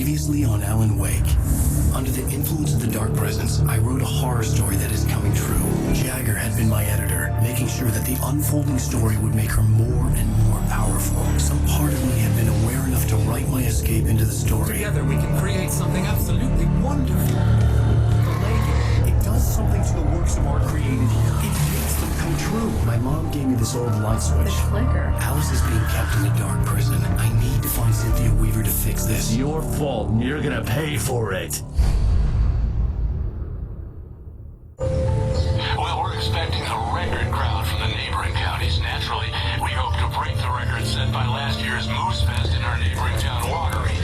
Previously on Alan Wake. Under the influence of the dark presence, I wrote a horror story that is coming true. Jagger had been my editor, making sure that the unfolding story would make her more and more powerful. Some part of me had been aware enough to write my escape into the story. Together we can create something absolutely wonderful. The lake, it does something to the works of art created. It makes them come true. My mom gave me this old light switch. The clicker. Alice is being kept in a dark prison. I need to find Cynthia Weaver to fix this. It's your fault, and you're gonna pay for it. Well, we're expecting a record crowd from the neighboring counties. Naturally, we hope to break the record set by last year's Moose Fest in our neighboring town, Watery.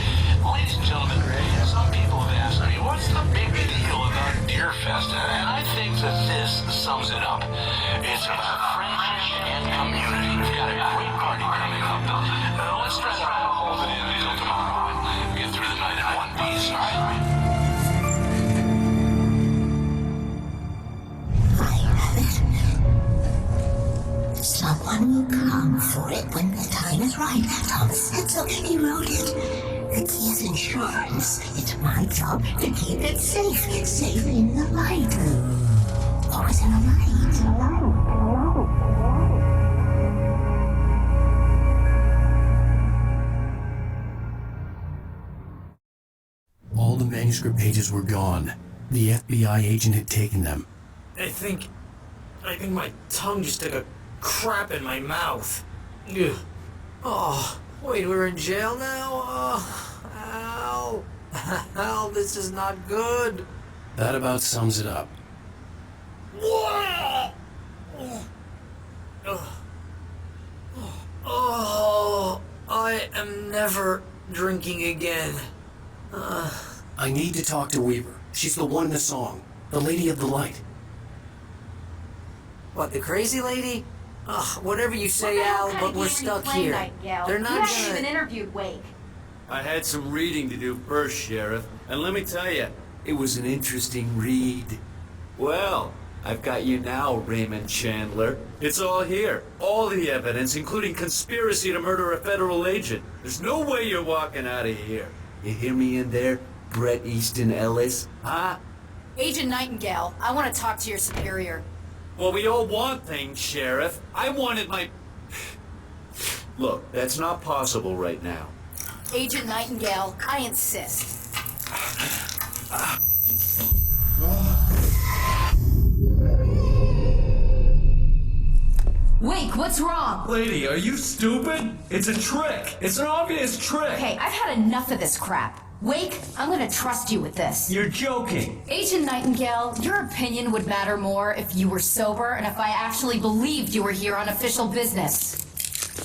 Ladies and gentlemen, some people have asked me, what's the big deal about Deer Fest? And I think that this sums it up. It's about friendship and community. We've got a great party coming up. Let's try to hold it in until tomorrow and get through the night in one piece, all right? Someone will come for it when the time is right. Thomas said so. He wrote it. It's his insurance. It's my job to keep it safe. Safe in the light. Always in the light. All the manuscript pages were gone. The FBI agent had taken them. I think my tongue just took a crap in my mouth. Ugh. Oh, wait, we're in jail now? Oh, Al. Al, this is not good. That about sums it up. Oh, I am never drinking again. I need to talk to Weaver. She's the one in the song. The Lady of the Light. What, the crazy lady? Whatever you say, Al, but we're stuck here. They're not You haven't even gonna... interviewed Wake. I had some reading to do first, Sheriff, and let me tell you, it was an interesting read. Well, I've got you now, Raymond Chandler. It's all here. All the evidence, including conspiracy to murder a federal agent. There's no way you're walking out of here. You hear me in there, Bret Easton Ellis? Huh? Agent Nightingale, I want to talk to your superior. Well, we all want things, Sheriff. I wanted my... Look, that's not possible right now. Agent Nightingale, I insist. Wake, what's wrong? Lady, are you stupid? It's a trick. It's an obvious trick. Okay, I've had enough of this crap. Wake, I'm gonna trust you with this. You're joking. Agent Nightingale, your opinion would matter more if you were sober and if I actually believed you were here on official business.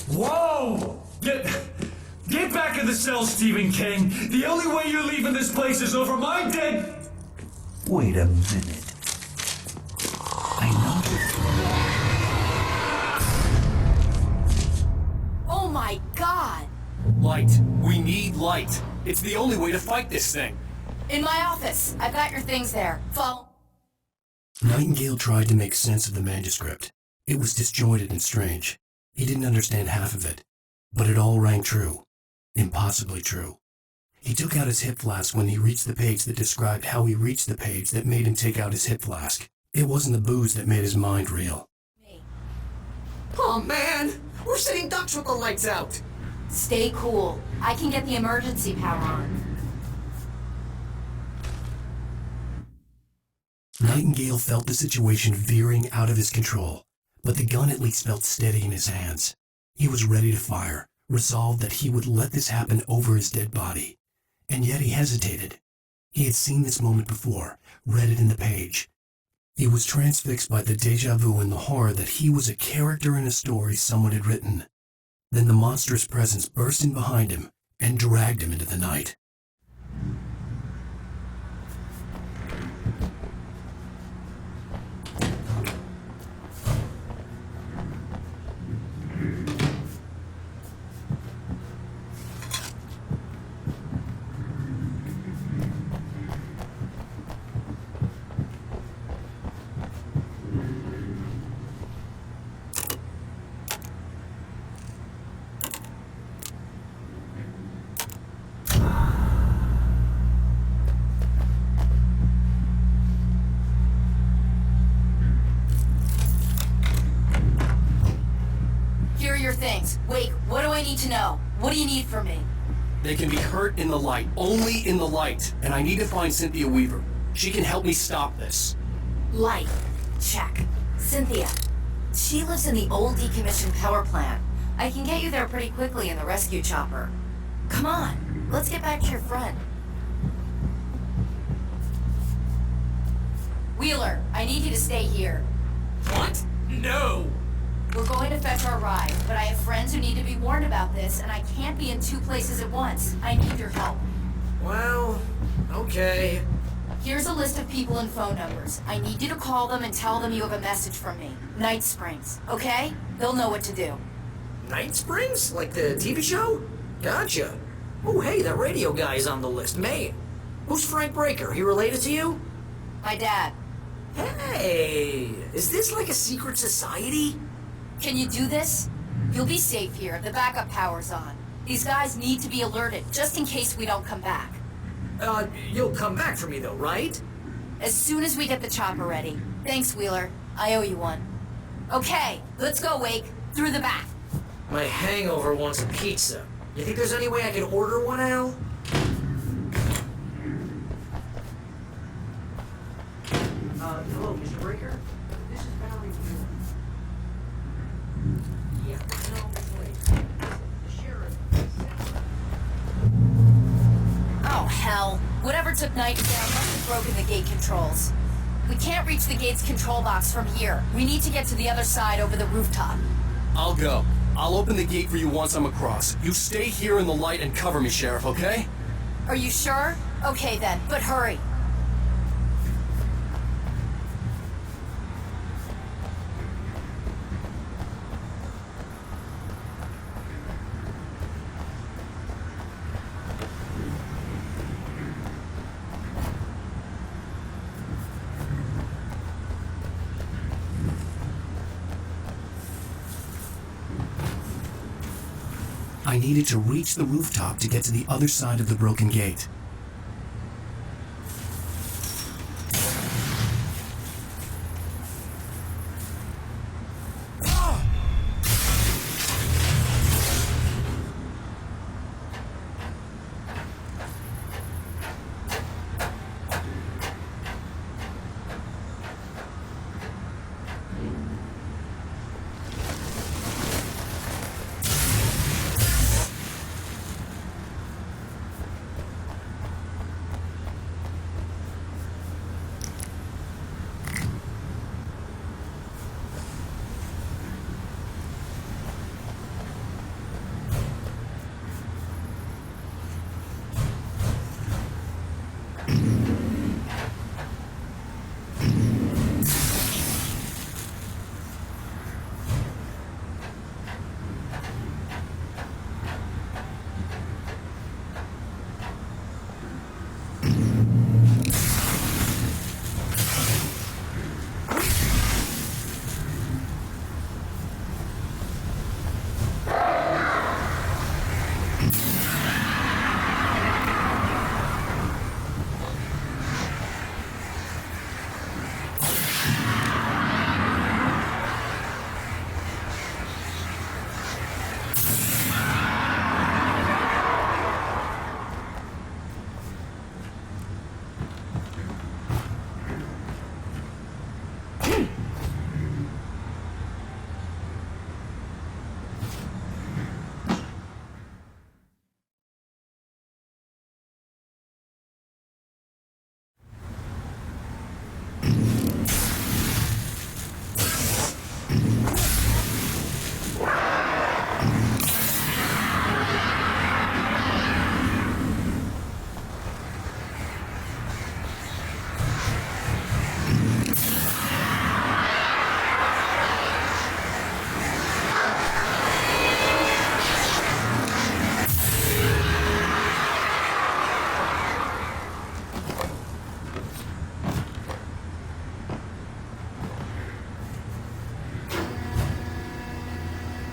Whoa! Get back in the cell, Stephen King. The only way you're leaving this place is over my dead... Wait a minute. I know. Oh my God! Light. We need light. It's the only way to fight this thing. In my office. I've got your things there. Follow. Nightingale tried to make sense of the manuscript. It was disjointed and strange. He didn't understand half of it. But it all rang true. Impossibly true. He took out his hip flask when he reached the page that described how he reached the page that made him take out his hip flask. It wasn't the booze that made his mind reel. Oh, man! We're sitting ducks with the lights out! Stay cool. I can get the emergency power on. Nightingale felt the situation veering out of his control, but the gun at least felt steady in his hands. He was ready to fire, resolved that he would let this happen over his dead body. And yet he hesitated. He had seen this moment before, read it in the page. He was transfixed by the déjà vu and the horror that he was a character in a story someone had written. Then the monstrous presence burst in behind him and dragged him into the night. your things. Wait, what do I need to know? What do you need from me? They can be hurt in the light, only in the light, and I need to find Cynthia Weaver. She can help me stop this. Light. Check. Cynthia. She lives in the old decommissioned power plant. I can get you there pretty quickly in the rescue chopper. Come on, let's get back to your friend. Wheeler, I need you to stay here. What? No! We're going to fetch our ride, but I have friends who need to be warned about this, and I can't be in 2 places at once. I need your help. Well, okay. Here's a list of people and phone numbers. I need you to call them and tell them you have a message from me. Night Springs, okay? They'll know what to do. Night Springs? Like the TV show? Gotcha. Oh, hey, that radio guy's on the list. May. Who's Frank Breaker? He related to you? My dad. Hey, is this like a secret society? Can you do this? You'll be safe here. The backup power's on. These guys need to be alerted, just in case we don't come back. You'll come back for me though, right? As soon as we get the chopper ready. Thanks, Wheeler. I owe you one. Okay, let's go, Wake. Through the back. My hangover wants a pizza. You think there's any way I could order one, Al? Hello, Mr. Breaker? This is Valerie Wheeler. Yeah, no, wait. The sheriff... Oh, hell. Whatever took Knight down must have broken the gate controls. We can't reach the gate's control box from here. We need to get to the other side over the rooftop. I'll go. I'll open the gate for you once I'm across. You stay here in the light and cover me, Sheriff, okay? Are you sure? Okay then, but hurry. I needed to reach the rooftop to get to the other side of the broken gate.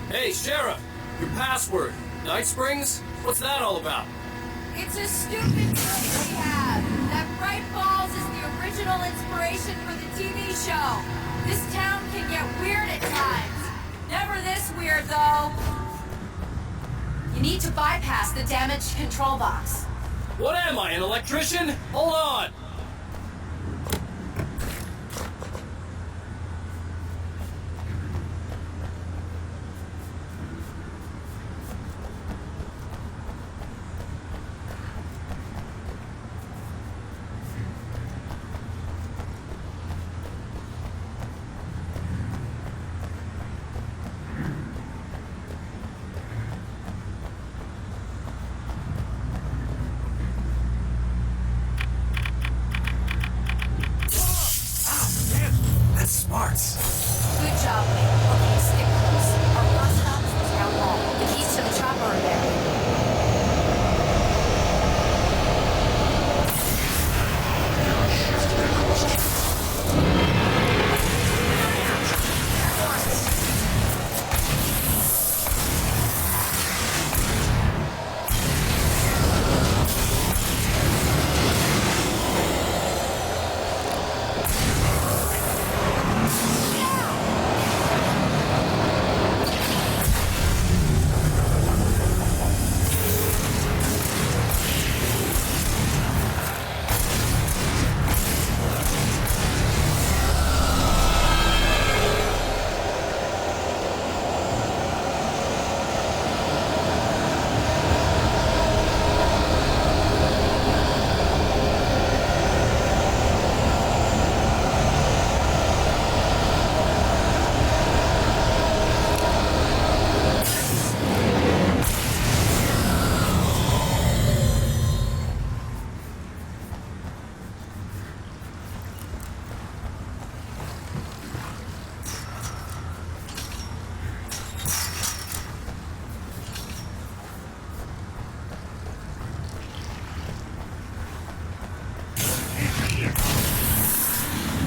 Hey, Sheriff! Your password. Night Springs? What's that all about? It's a stupid trick we have. That bright balls is the original inspiration for the TV show. This town can get weird at times. Never this weird, though. You need to bypass the damaged control box. What am I, an electrician? Hold on! That's smarts. Good job, Wade. Okay, stick close. Our first stop is the town hall. The keys to the chopper are there.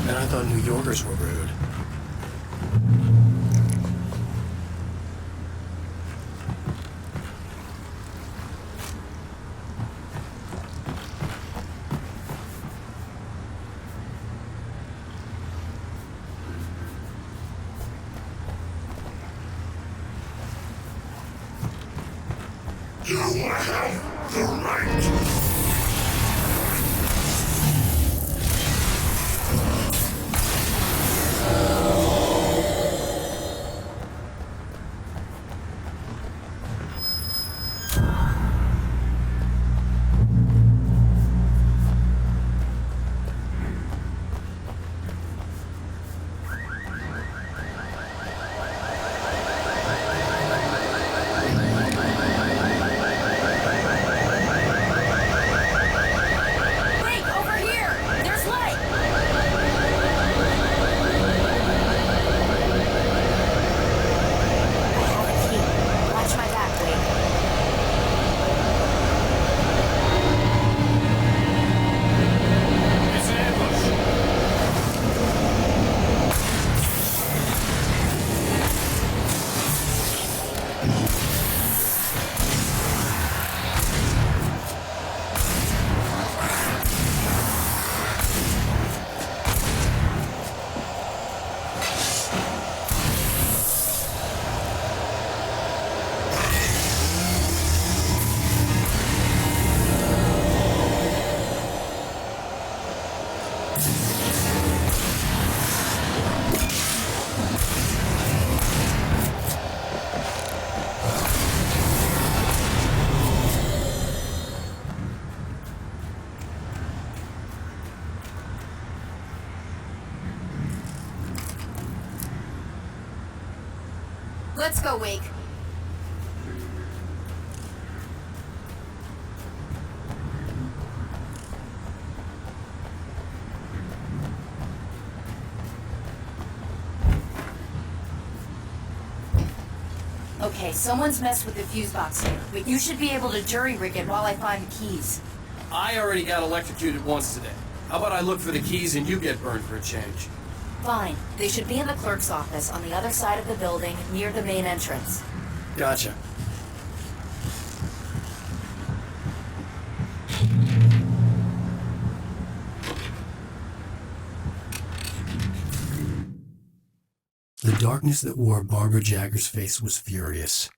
And I thought New Yorkers were rude. You have the right. Wait, over here! There's light! I have a key. Watch my back, Wade. It's an ambush! Let's go, Wake. Okay, someone's messed with the fuse box here, but you should be able to jury-rig it while I find the keys. I already got electrocuted once today. How about I look for the keys and you get burned for a change? Fine. They should be in the clerk's office on the other side of the building, near the main entrance. Gotcha. The darkness that wore Barbara Jagger's face was furious.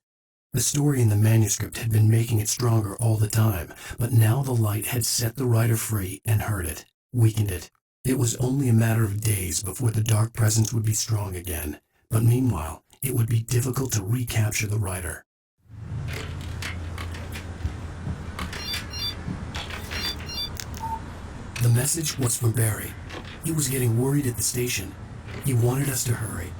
The story in the manuscript had been making it stronger all the time, but now the light had set the writer free and hurt it, weakened it. It was only a matter of days before the dark presence would be strong again, but meanwhile, it would be difficult to recapture the writer. The message was from Barry. He was getting worried at the station. He wanted us to hurry.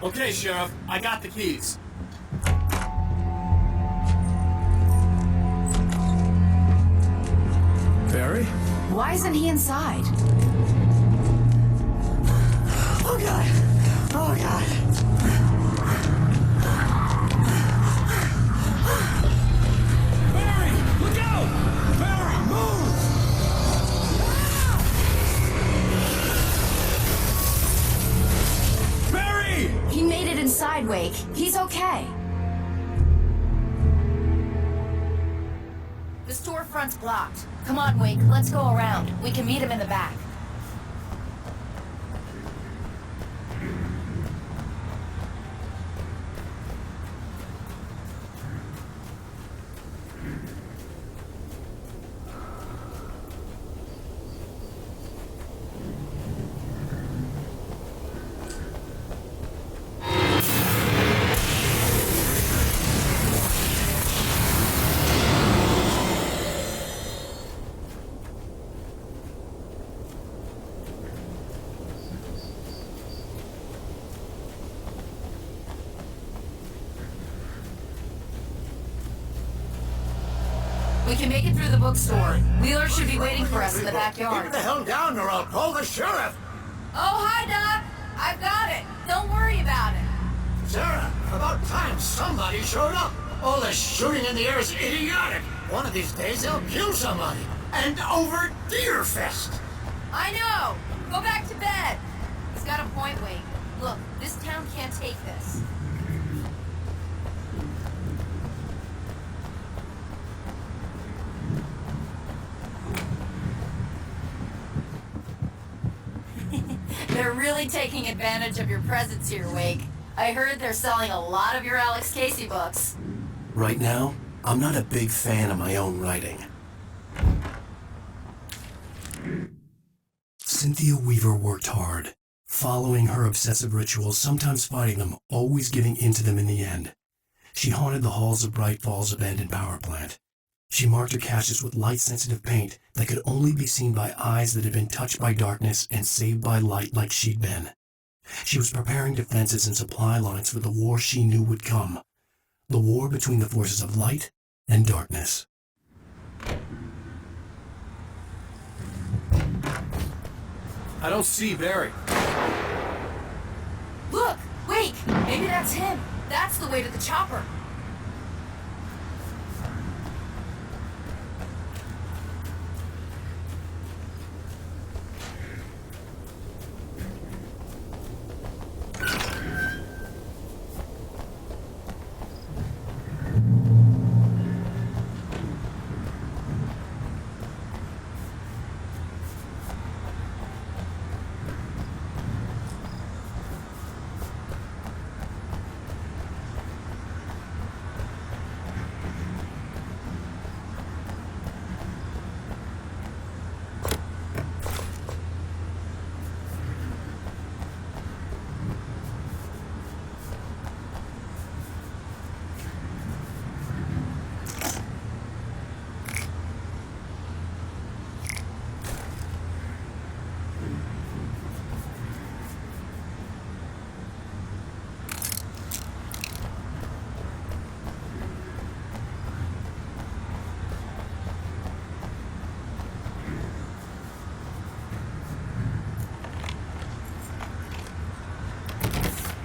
Okay, Sheriff, I got the keys. Barry? Why isn't he inside? Oh God! Oh God! Barry! Look out! Barry, move! Barry! He made it inside, Wake. He's okay. The storefront's blocked. Come on, Wake. Let's go around. We can meet him in the back. We can make it through the bookstore. Wheeler should be waiting for us in the backyard. Keep the hell down or I'll call the sheriff. Oh, hi, Doc. I've got it. Don't worry about it. Sarah, about time somebody showed up. All this shooting in the air is idiotic. One of these days they'll kill somebody. And over Deerfest. I know. Go back to bed. He's got a point, Wake. Look, this town can't take this. They're really taking advantage of your presence here, Wake. I heard they're selling a lot of your Alex Casey books. Right now, I'm not a big fan of my own writing. Cynthia Weaver worked hard, following her obsessive rituals, sometimes fighting them, always giving in to them in the end. She haunted the halls of Bright Falls abandoned power plant. She marked her caches with light-sensitive paint that could only be seen by eyes that had been touched by darkness and saved by light like she'd been. She was preparing defenses and supply lines for the war she knew would come. The war between the forces of light and darkness. I don't see Barry. Look! Wake! Maybe that's him. That's the way to the chopper.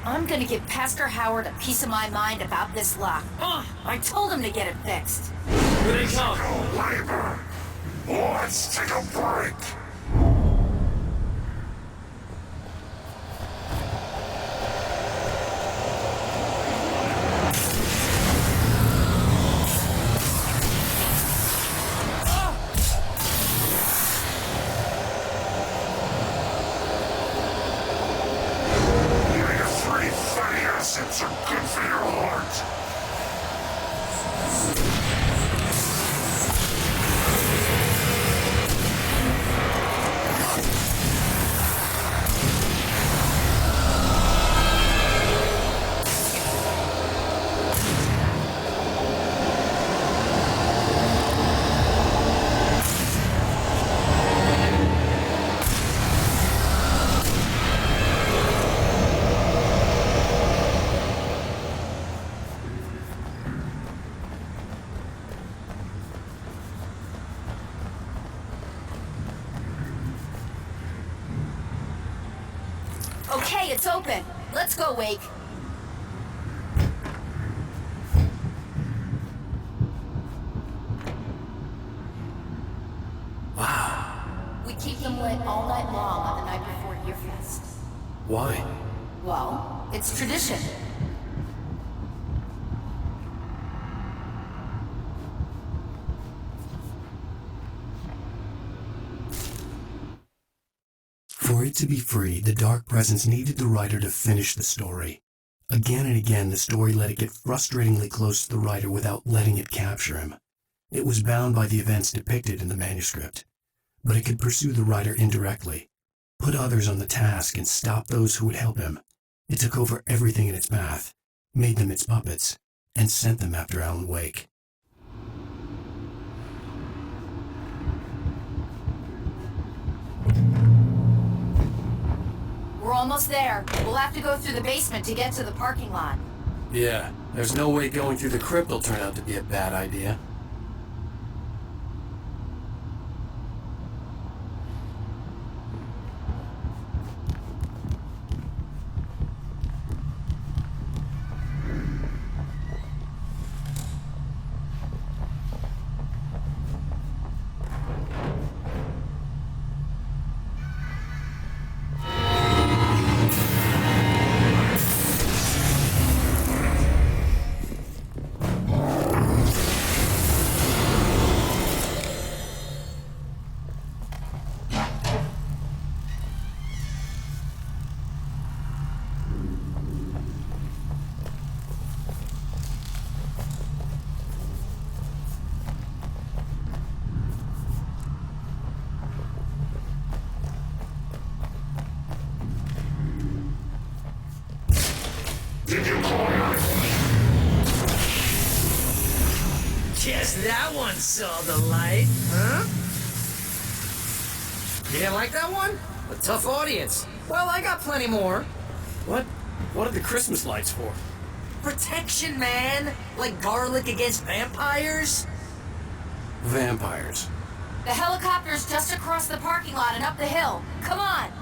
I'm gonna give Pastor Howard a piece of my mind about this lock. I told him to get it fixed. Here they come. Labor. Let's take a break. Okay, it's open. Let's go, Wake. Wow. We keep them lit all night long on the night before Yearfest. Why? Well, it's tradition. For it to be free, the Dark Presence needed the writer to finish the story. Again and again, the story let it get frustratingly close to the writer without letting it capture him. It was bound by the events depicted in the manuscript, but it could pursue the writer indirectly, put others on the task, and stop those who would help him. It took over everything in its path, made them its puppets, and sent them after Alan Wake. We're almost there. We'll have to go through the basement to get to the parking lot. Yeah, there's no way going through the crypt will turn out to be a bad idea. Guess that one saw the light, huh? You didn't like that one? A tough audience. Well, I got plenty more. What are the Christmas lights for? Protection, man! Like garlic against vampires? Vampires. The helicopter's just across the parking lot and up the hill. Come on!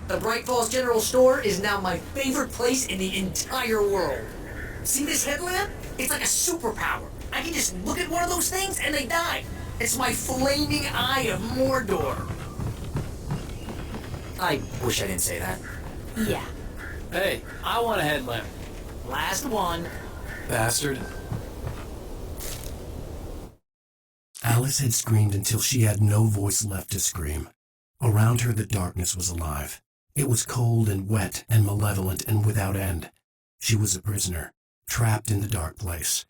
The Bright Falls General Store is now my favorite place in the entire world. See this headlamp? It's like a superpower. I can just look at one of those things and they die. It's my flaming eye of Mordor. I wish I didn't say that. Yeah. Hey, I want a headlamp. Last one. Bastard. Alice had screamed until she had no voice left to scream. Around her, the darkness was alive. It was cold and wet and malevolent and without end. She was a prisoner, trapped in the dark place.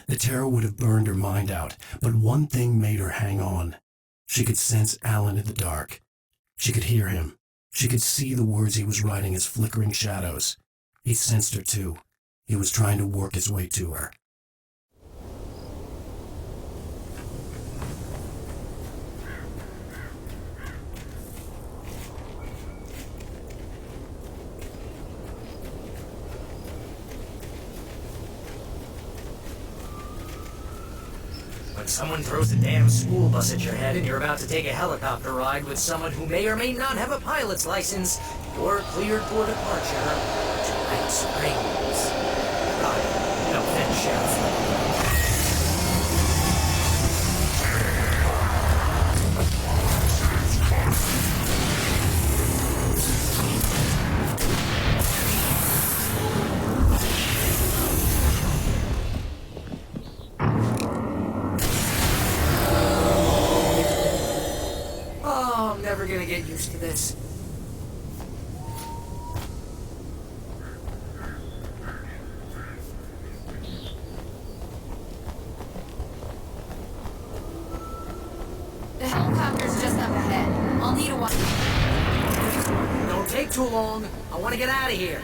The terror would have burned her mind out, but one thing made her hang on. She could sense Alan in the dark. She could hear him. She could see the words he was writing as flickering shadows. He sensed her too. He was trying to work his way to her. When someone throws a damn school bus at your head and you're about to take a helicopter ride with someone who may or may not have a pilot's license, you're cleared for departure to Night Springs. No offense, Sheriff. Never gonna get used to this. The helicopter's just up ahead. I'll need a while. Don't take too long. I want to get out of here.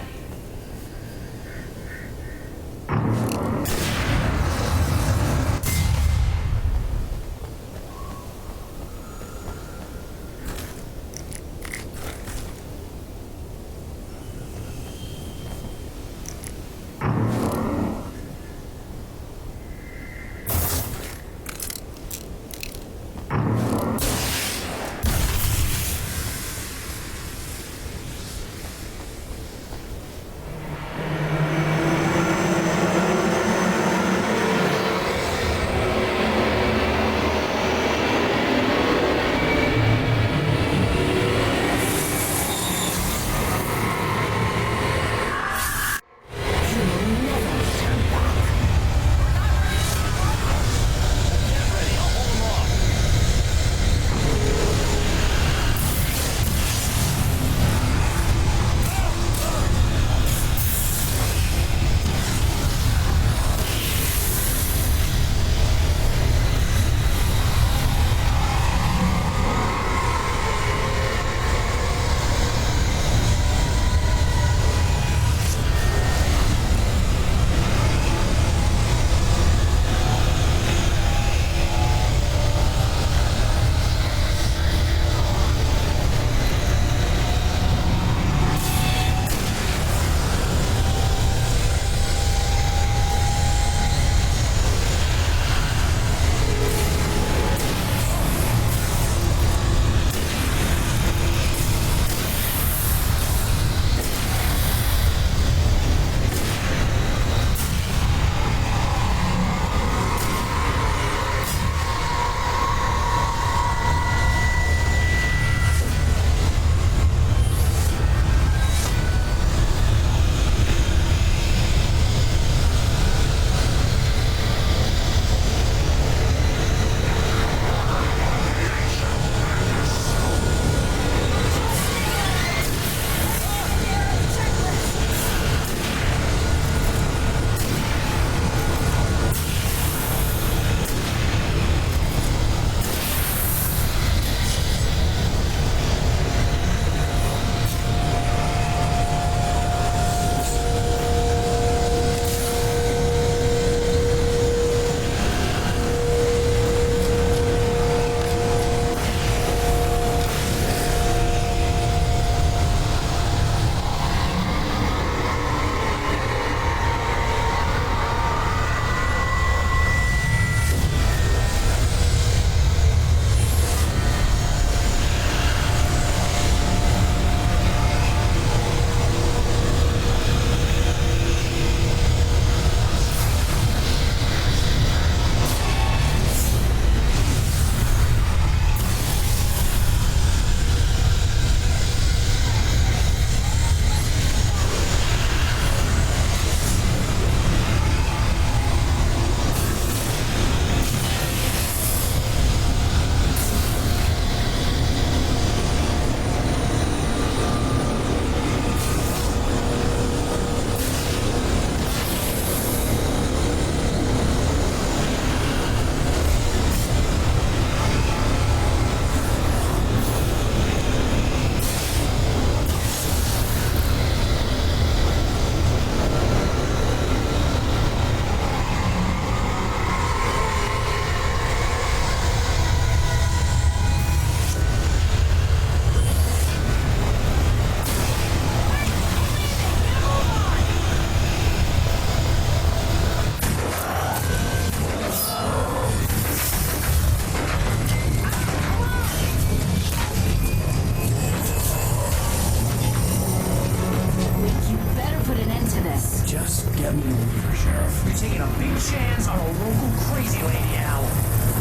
Let me over here, Sheriff. You're taking a big chance on a local crazy lady, Al.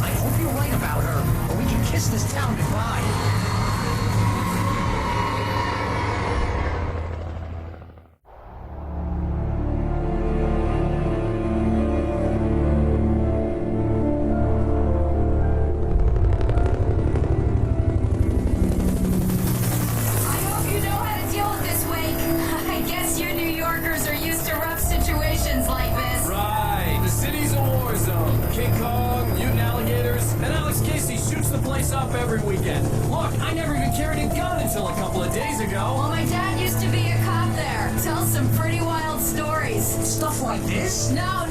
I hope you're right about her, or we can kiss this town goodbye. I hope you know how to deal with this, Wake. I guess you New Yorkers are used to rough situations like this. Right. The city's a war zone. King Kong, mutant alligators, and Alex Casey shoots the place up every weekend. Look, I never even carried a gun until a couple of days ago. Well, my dad used to be a cop there. Tells some pretty wild stories. Stuff like this? No,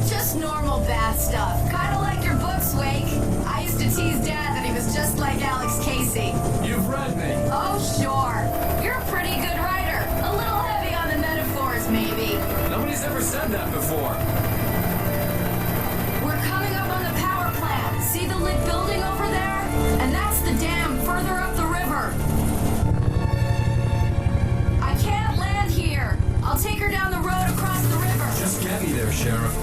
just normal bad stuff. Kinda like your books, Wake. I used to tease Dad that he was just like Alex Casey. You've read me. Oh, sure. You're a pretty good writer. A little heavy on the metaphors, maybe. Nobody's ever said that before. We're coming up on the power plant. See the lit building over there? And that's the dam further up the river. I can't land here. I'll take her down the road across the river. Just get me there, Sheriff.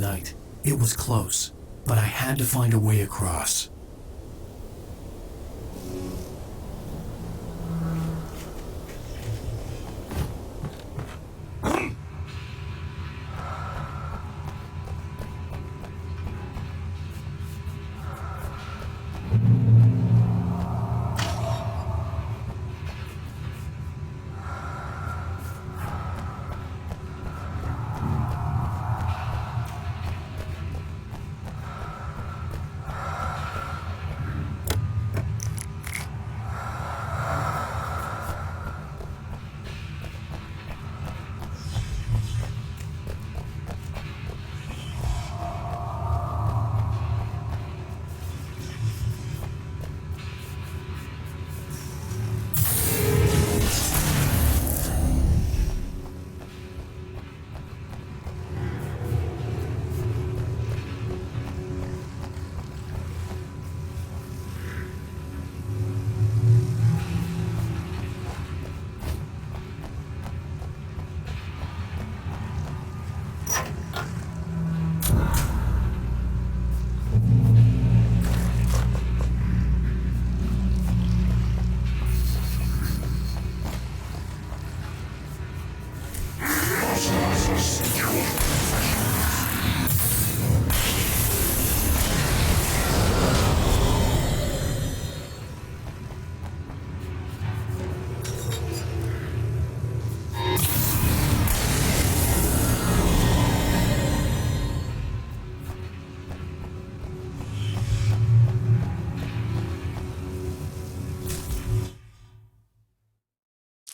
night. It was close, but I had to find a way across.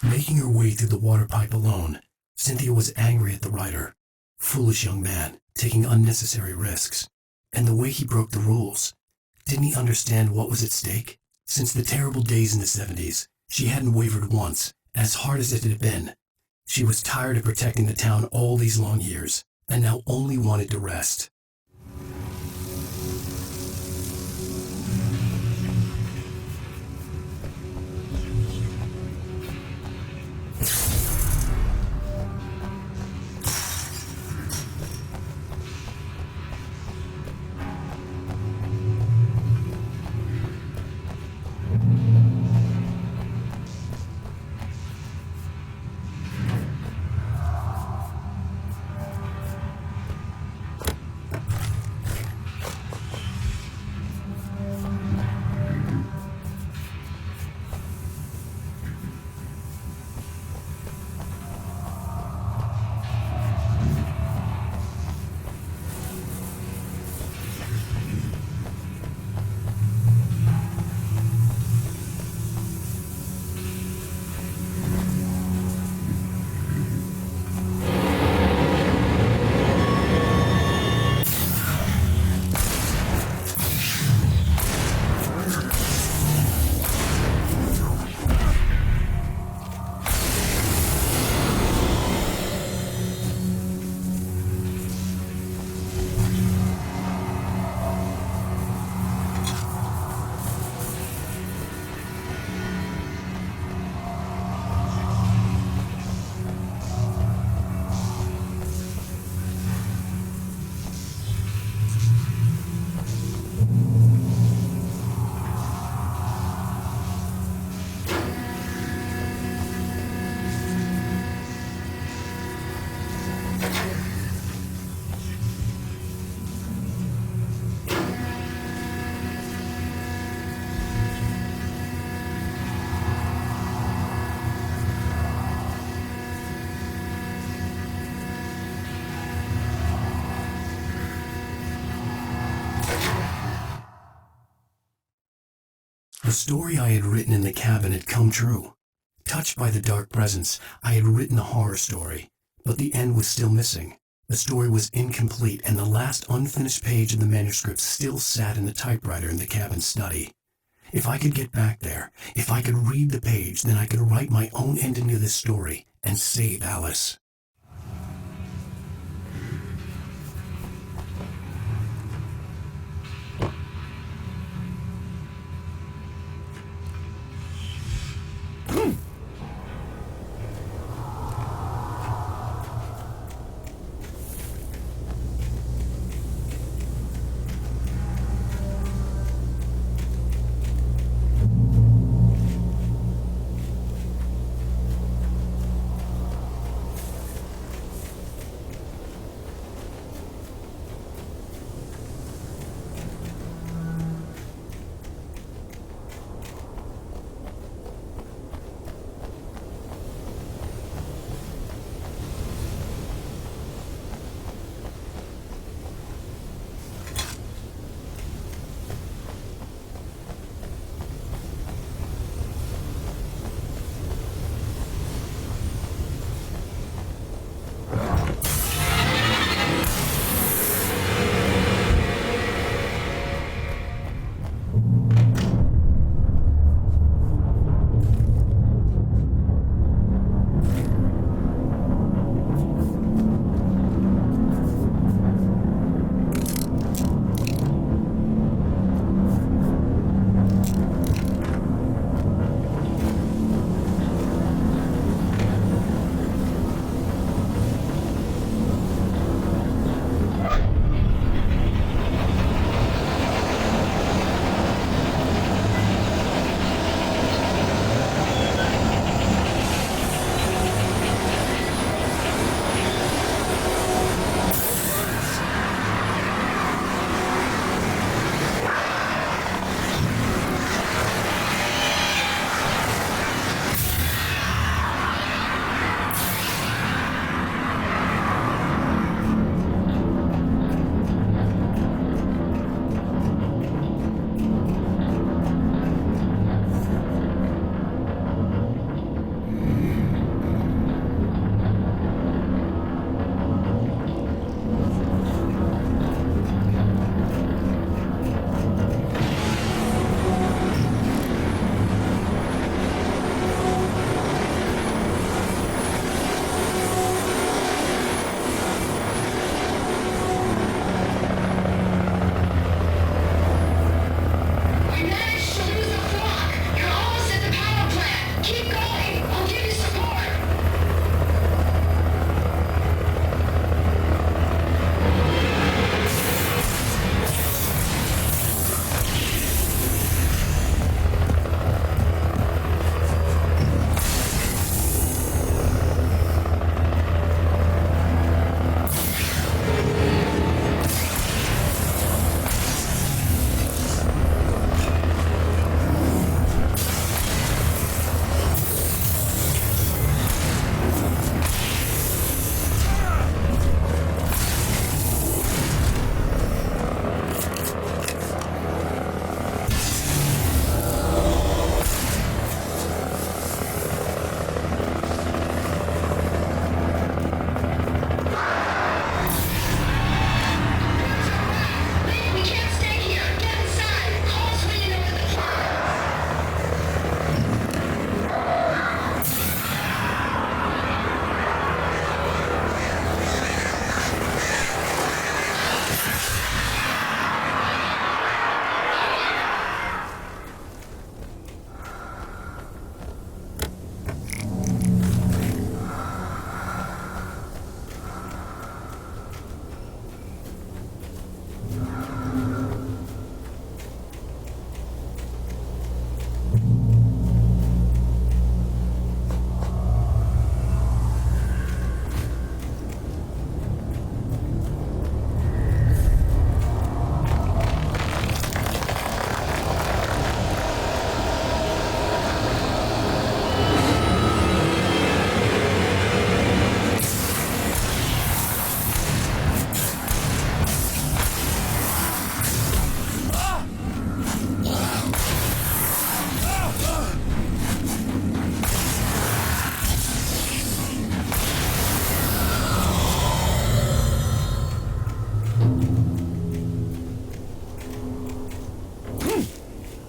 Making her way through the water pipe alone, Cynthia was angry at the writer. Foolish young man, taking unnecessary risks. And the way he broke the rules. Didn't he understand what was at stake? Since the terrible days in the 70s, she hadn't wavered once, as hard as it had been. She was tired of protecting the town all these long years, and now only wanted to rest. The story I had written in the cabin had come true. Touched by the dark presence, I had written a horror story, but the end was still missing. The story was incomplete, and the last unfinished page of the manuscript still sat in the typewriter in the cabin study. If I could get back there, if I could read the page, then I could write my own ending to this story and save Alice.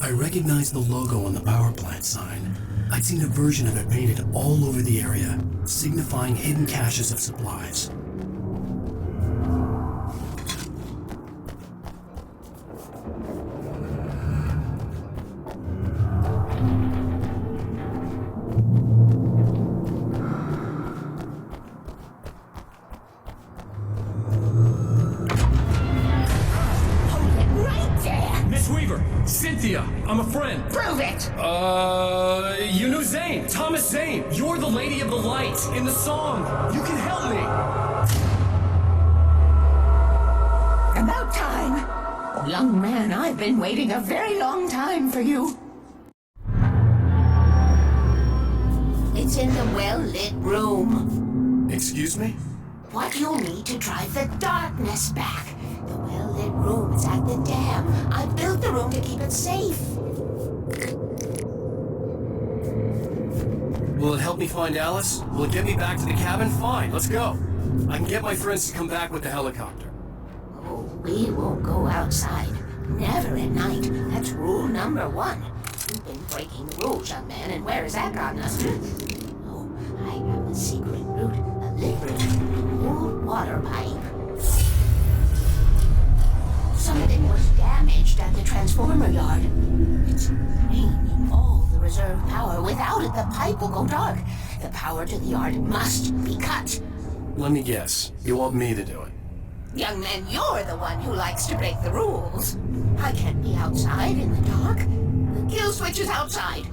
I recognized the logo on the power plant sign. I'd seen a version of it painted all over the area, signifying hidden caches of supplies. Cynthia, I'm a friend. Prove it! You knew Zane, Thomas Zane. You're the Lady of the Light in the song. You can help me. About time. Young man, I've been waiting a very long time for you. It's in the well-lit room. Excuse me? What you'll need to drive the darkness back. The well-lit room is at the dam. I built the room to keep it safe. Will it help me find Alice? Will it get me back to the cabin? Fine, let's go. I can get my friends to come back with the helicopter. Oh, we won't go outside. Never at night. That's rule number 1. You've been breaking the rules, young man, and where has that gotten us to? Oh, I have a secret route. A liquid, old water pipe. Something was damaged at the transformer yard. It's draining all the reserve power. Without it, the pipe will go dark. The power to the yard must be cut. Let me guess. You want me to do it? Young man, you're the one who likes to break the rules. I can't be outside in the dark. The kill switch is outside.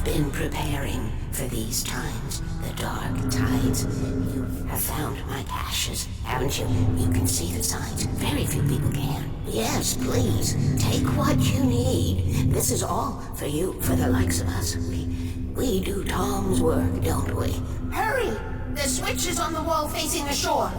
Been preparing for these times, the dark tides. You have found my caches, haven't you? You can see the signs. Very few people can. Yes, please, take what you need. This is all for you, for the likes of us. We do Tom's work, don't we? Hurry! The switch is on the wall facing the shore.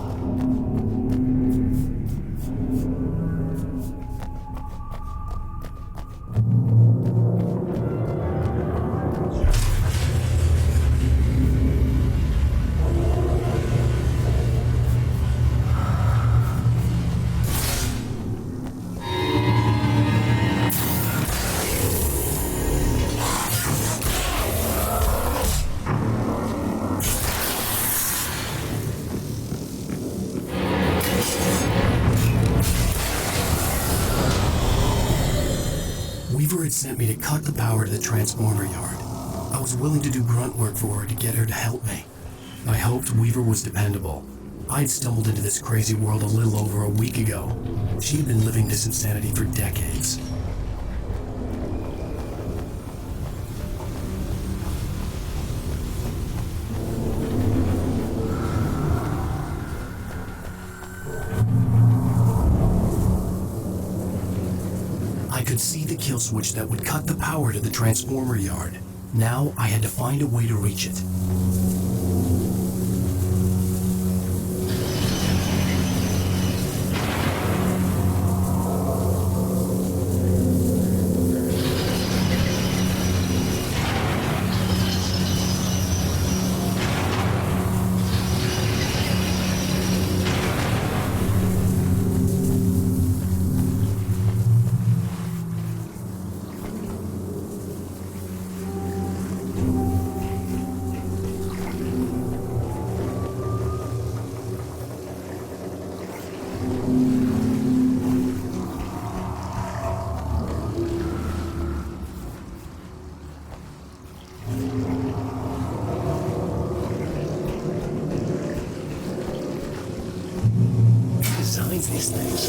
Weaver had sent me to cut the power to the transformer yard. I was willing to do grunt work for her to get her to help me. I hoped Weaver was dependable. I'd stumbled into this crazy world a little over a week ago. She had been living this insanity for decades. I could see the kill switch that would cut the power to the transformer yard. Now I had to find a way to reach it. Designs these things.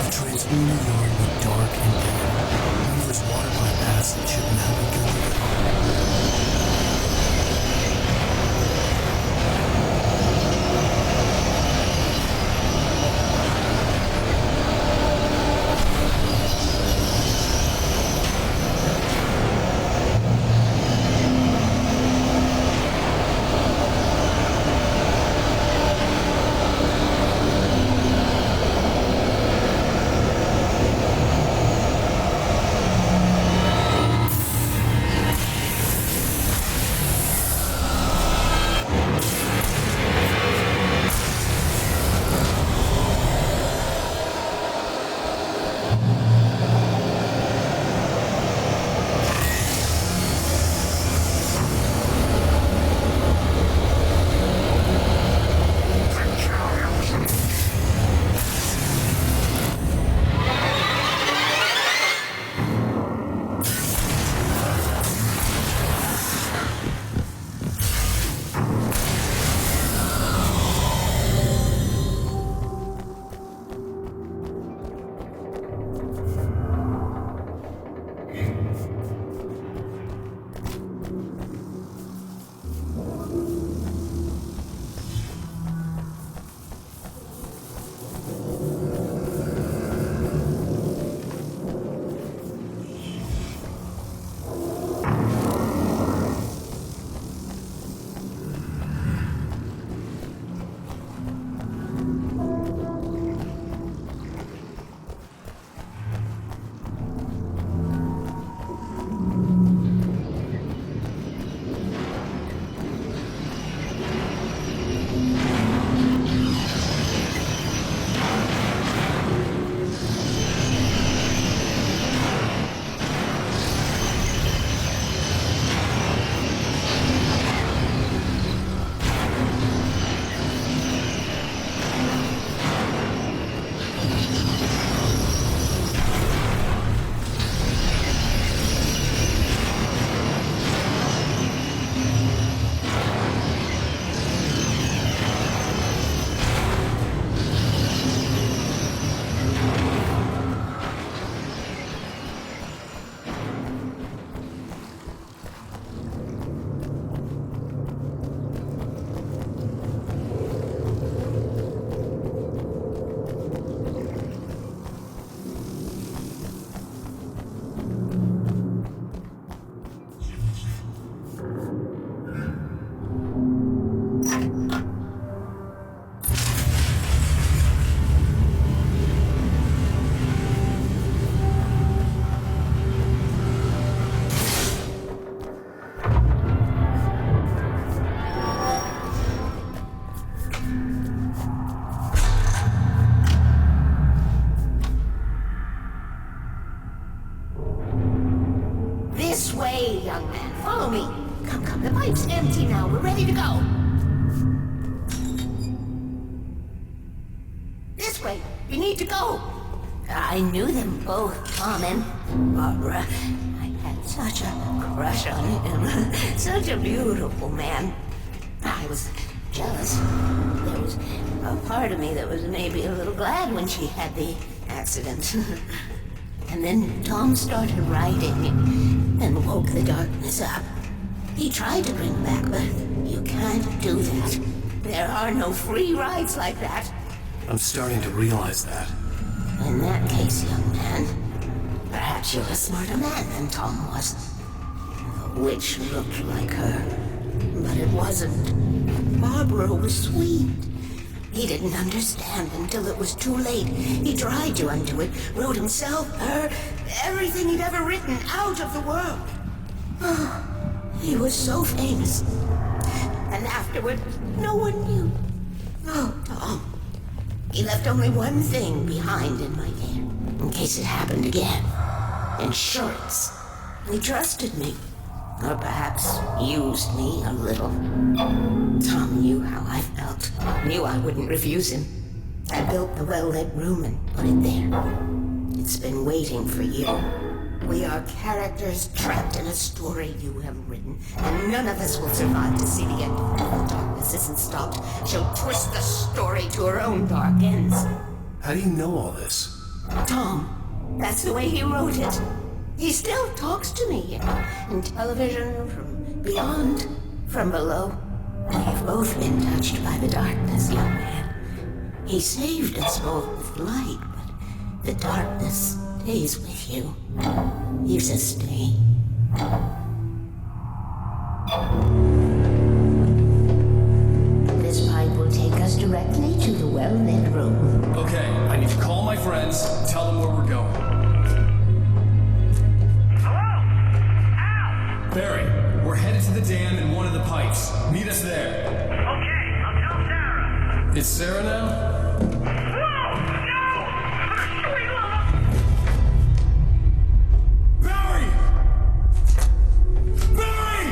The transformer yard looked dark and dim. Weaver's water pipe acid should now be good. way, young man. Follow me. Come, the pipe's empty now. We're ready to go. This way. You need to go. I knew them both, Tom and Barbara. I had such a crush on him. Such a beautiful man. I was jealous. There was a part of me that was maybe a little glad when she had the accident. And then Tom started writing and woke the darkness up. He tried to bring back, but you can't do that. There are no free rides like that. I'm starting to realize that. In that case, young man, perhaps you're a smarter man than Tom was. The witch looked like her, but it wasn't. Barbara was sweet. He didn't understand until it was too late. He tried to undo it, wrote himself, her, everything he'd ever written out of the world. He was so famous. And afterward, no one knew. Oh, Tom. He left only one thing behind in my care, in case it happened again. Insurance. He trusted me. Or perhaps used me a little. Tom knew how I felt. Knew I wouldn't refuse him. I built the well-lit room and put it there. It's been waiting for you. We are characters trapped in a story you have written, and none of us will survive to see the end. If the darkness isn't stopped, she'll twist the story to her own dark ends. How do you know all this? Tom, that's the way he wrote it. He still talks to me in television, from beyond, from below. We've both been touched by the darkness, young man. He saved us both with light, but the darkness stays with you. You sustain. This pipe will take us directly to the well-lit room. Okay, I need to call my friends, tell them where we're going. Hello? Al! Barry, we're headed to the dam in one of the pipes. Meet us there. Okay, I'll tell Sarah. It's Sarah now? Whoa! No! Sweet love! Barry! Barry!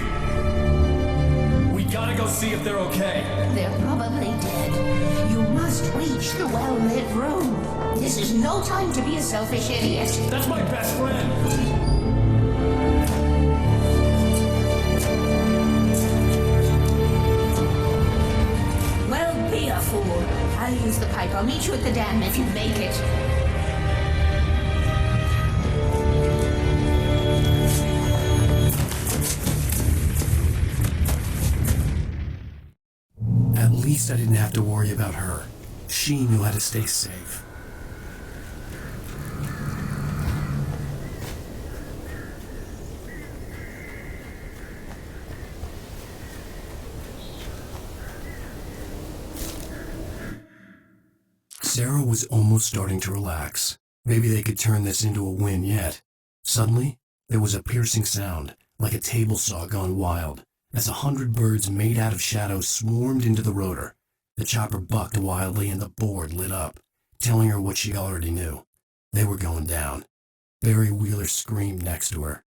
We gotta go see if they're okay. They're probably dead. You must reach the well-lit room. This is no time to be a selfish idiot. That's my best friend. Well, be a fool. I'll use the pipe. I'll meet you at the dam if you make it. At least I didn't have to worry about her. She knew how to stay safe. Sarah was almost starting to relax. Maybe they could turn this into a win yet. Suddenly, there was a piercing sound, like a table saw gone wild, as 100 birds made out of shadows swarmed into the rotor. The chopper bucked wildly and the board lit up, telling her what she already knew. They were going down. Barry Wheeler screamed next to her.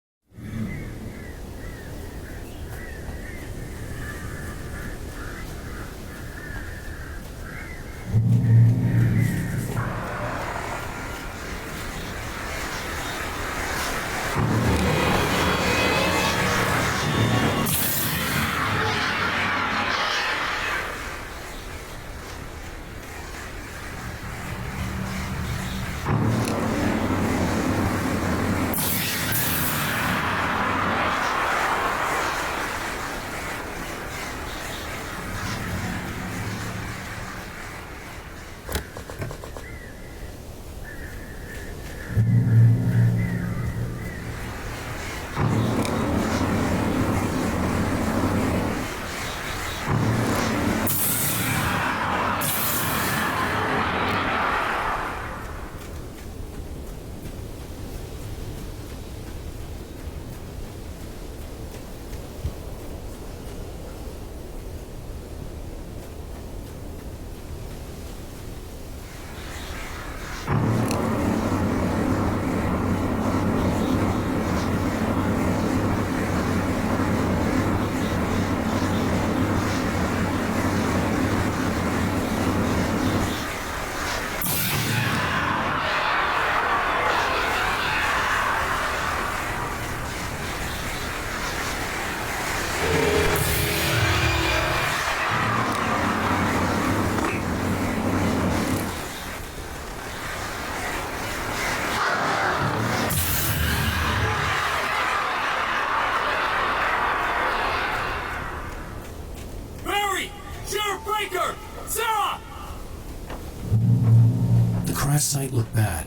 crash site looked bad,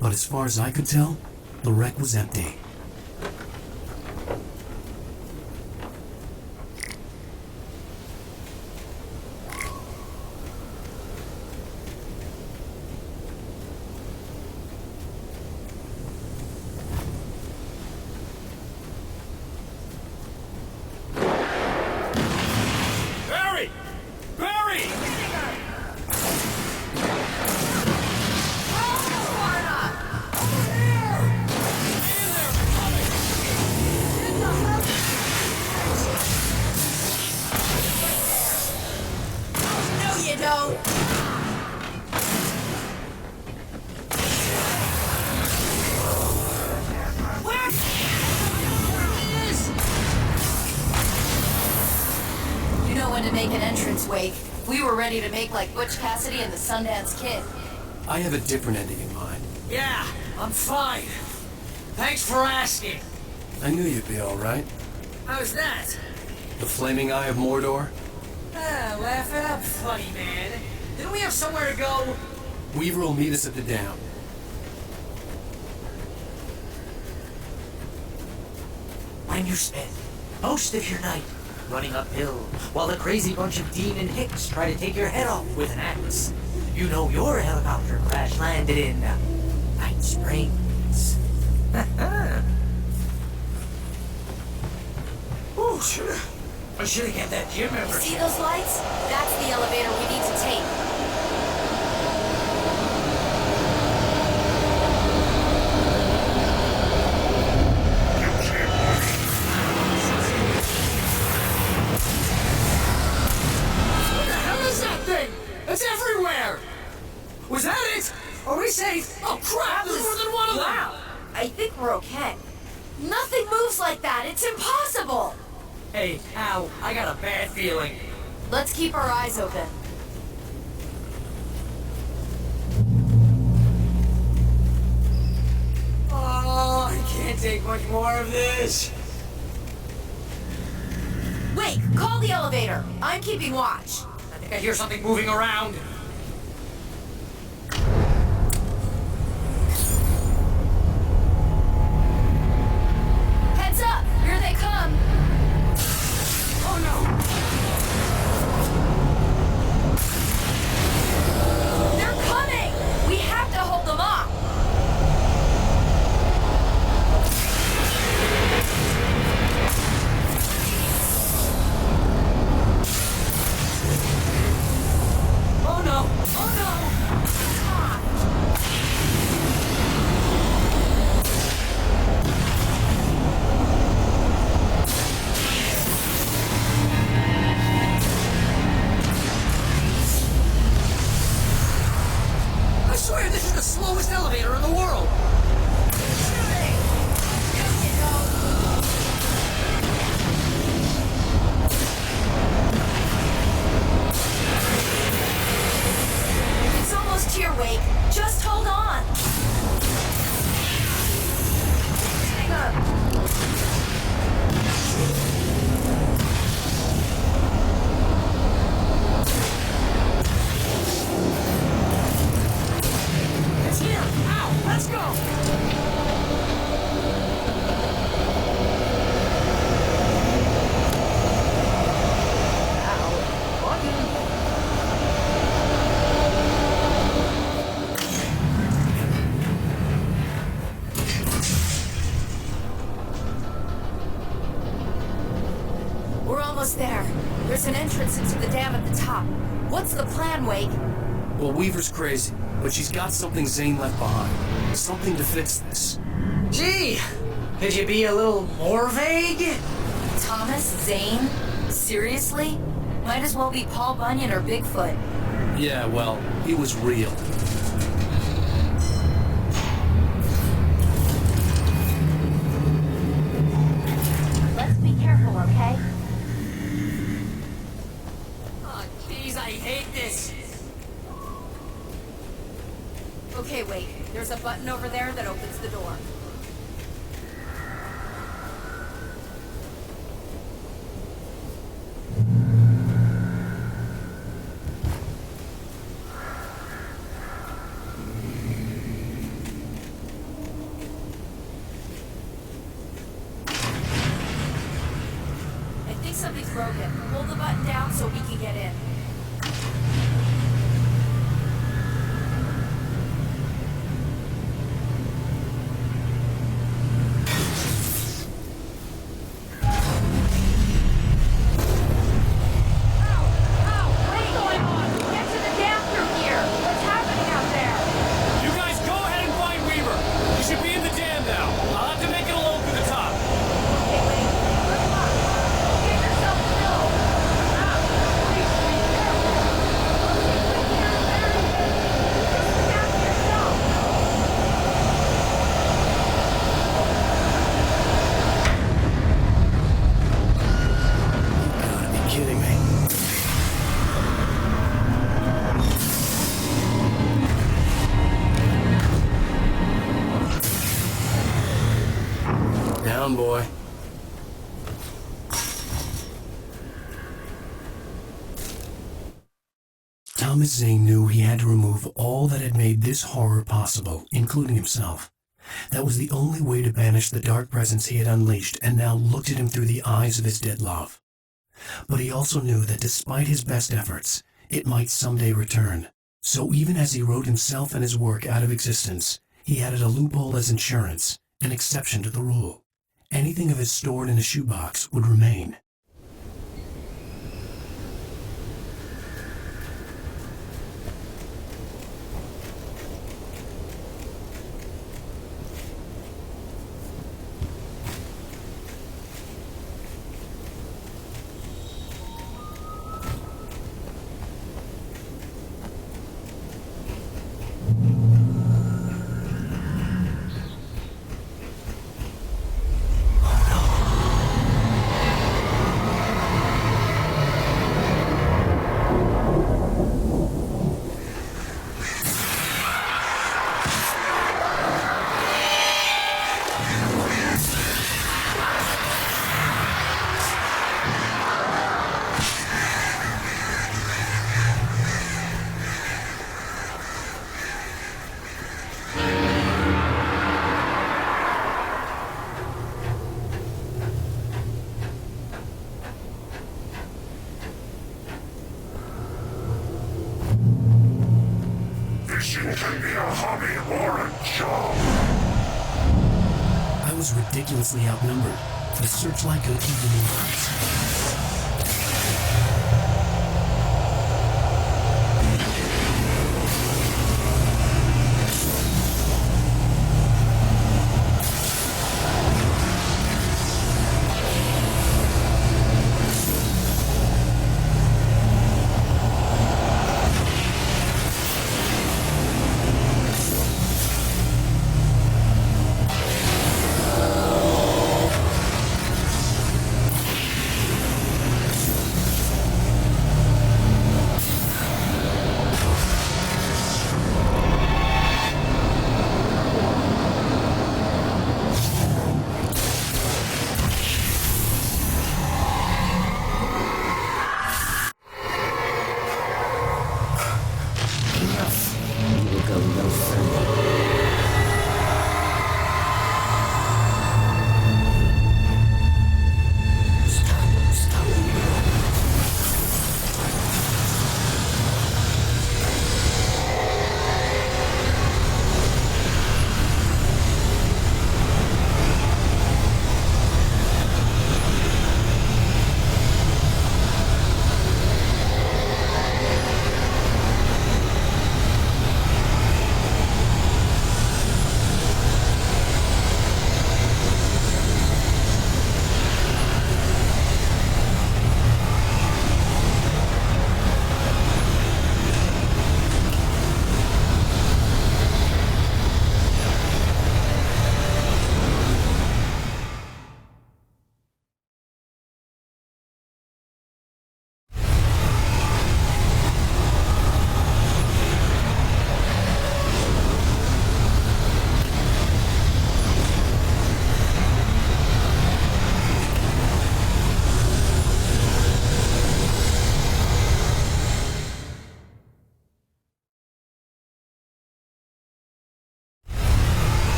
but as far as I could tell, the wreck was empty. Barry! Barry! No, you don't. Where is? You know when to make an entrance, Wake. We were ready to make like Butch Cassidy and the Sundance Kid. I have a different ending in mind. Yeah, I'm fine. Thanks for asking. I knew you'd be alright. How's that? The flaming eye of Mordor? Ah, laugh it up, funny man. Didn't we have somewhere to go? Weaver will meet us at the dam. When you spend most of your night running uphill while the crazy bunch of Dean and Hicks try to take your head off with an axe, you know your helicopter crash landed in Night Springs. Ooh, I should have kept that gym membership. See those lights? That's the elevator we need to take. What the hell is that thing? It's everywhere! Was that it? Are we safe? Oh crap, there's more than one of them! Wow. I think we're okay. Nothing moves like that. It's impossible. Hey, ow, I got a bad feeling. Let's keep our eyes open. Oh, I can't take much more of this. Wait, call the elevator. I'm keeping watch. I think I hear something moving around. Heads up! Here they come! Oh no! They're coming! We have to hold them off! Oh no! Oh no! I swear this is the slowest elevator in the world! It's almost here, Wake. Just hold on. Hang up. It's here! Ow! Let's go! We're almost there. There's an entrance into the dam at the top. What's the plan, Wake? Well, Weaver's crazy, but she's got something Zane left behind. Something to fix this. Gee, could you be a little more vague? Thomas Zane? Seriously? Might as well be Paul Bunyan or Bigfoot. Yeah, well, he was real. Let's be careful, okay? Oh, jeez, I hate this. Okay, wait. There's a button over there that opens the door. something's broken. Hold the button down so we can get in. You guys go ahead and find Weaver. He should be in the dam now. I'll have to make it alone through the top. You gotta be kidding me. Down, boy. Thomas Zane knew he had to remove all that had made this horror possible, including himself. That was the only way to banish the dark presence he had unleashed and now looked at him through the eyes of his dead love. But he also knew that despite his best efforts, it might someday return. So even as he wrote himself and his work out of existence, he added a loophole as insurance, an exception to the rule. Anything of his stored in a shoebox would remain. I was ridiculously outnumbered. The searchlight could even increase.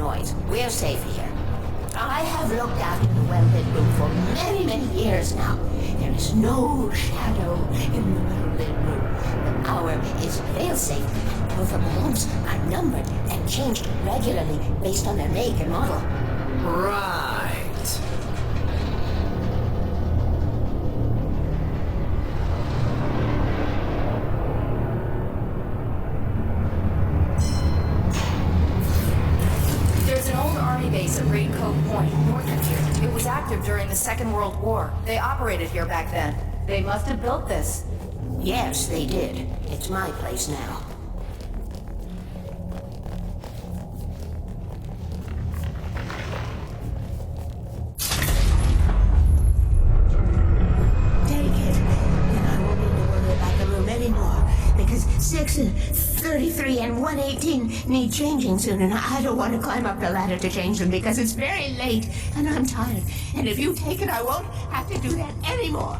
noise. We're safe here. I have looked out in the well-lit room for many, many years now. There is no shadow in the well-lit room. The power is fail-safe, and portable lamps are numbered and changed regularly based on their make and model. Right. There's an old army base at Great Cove Point, north of here. It was active during the Second World War. They operated here back then. They must have built this. Yes, they did. It's my place now. Take it. And I won't need to worry about the room anymore. Because 6 and 33 and 118 need changing soon, and I don't want to climb up the ladder to change them because it's very late and I'm tired. And if you take it, I won't have to do that anymore.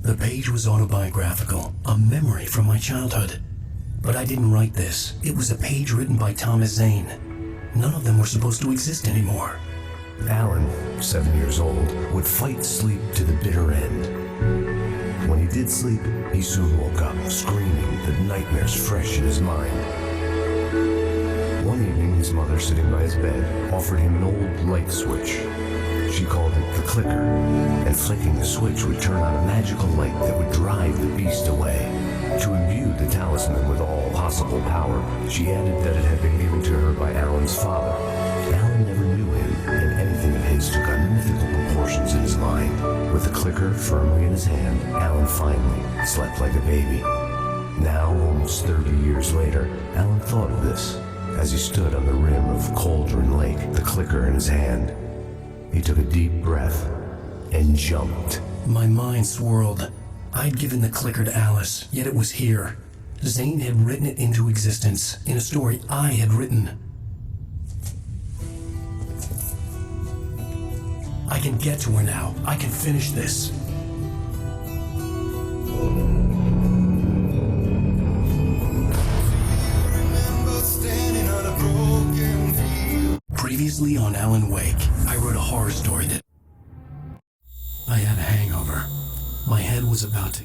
The page was autobiographical, a memory from my childhood. But I didn't write this. It was a page written by Thomas Zane. None of them were supposed to exist anymore. Alan, 7 years old, would fight sleep to the bitter end. When he did sleep, he soon woke up, screaming, the nightmares fresh in his mind. One evening, his mother, sitting by his bed, offered him an old light switch. She called it the clicker, and flicking the switch would turn on a magical light that would drive the beast away. To imbue the talisman with all possible power, she added that it had been given to her by Alan's father. Alan never knew him, and anything of his took on mythical proportions in his mind. With the clicker firmly in his hand, Alan finally slept like a baby. Now, almost 30 years later, Alan thought of this as he stood on the rim of Cauldron Lake, the clicker in his hand. He took a deep breath and jumped. My mind swirled. I'd given the clicker to Alice, yet it was here. Zane had written it into existence in a story I had written. I can get to her now. I can finish this. Previously on Alan Wake, I wrote a horror story that I had a hangover. My head was about to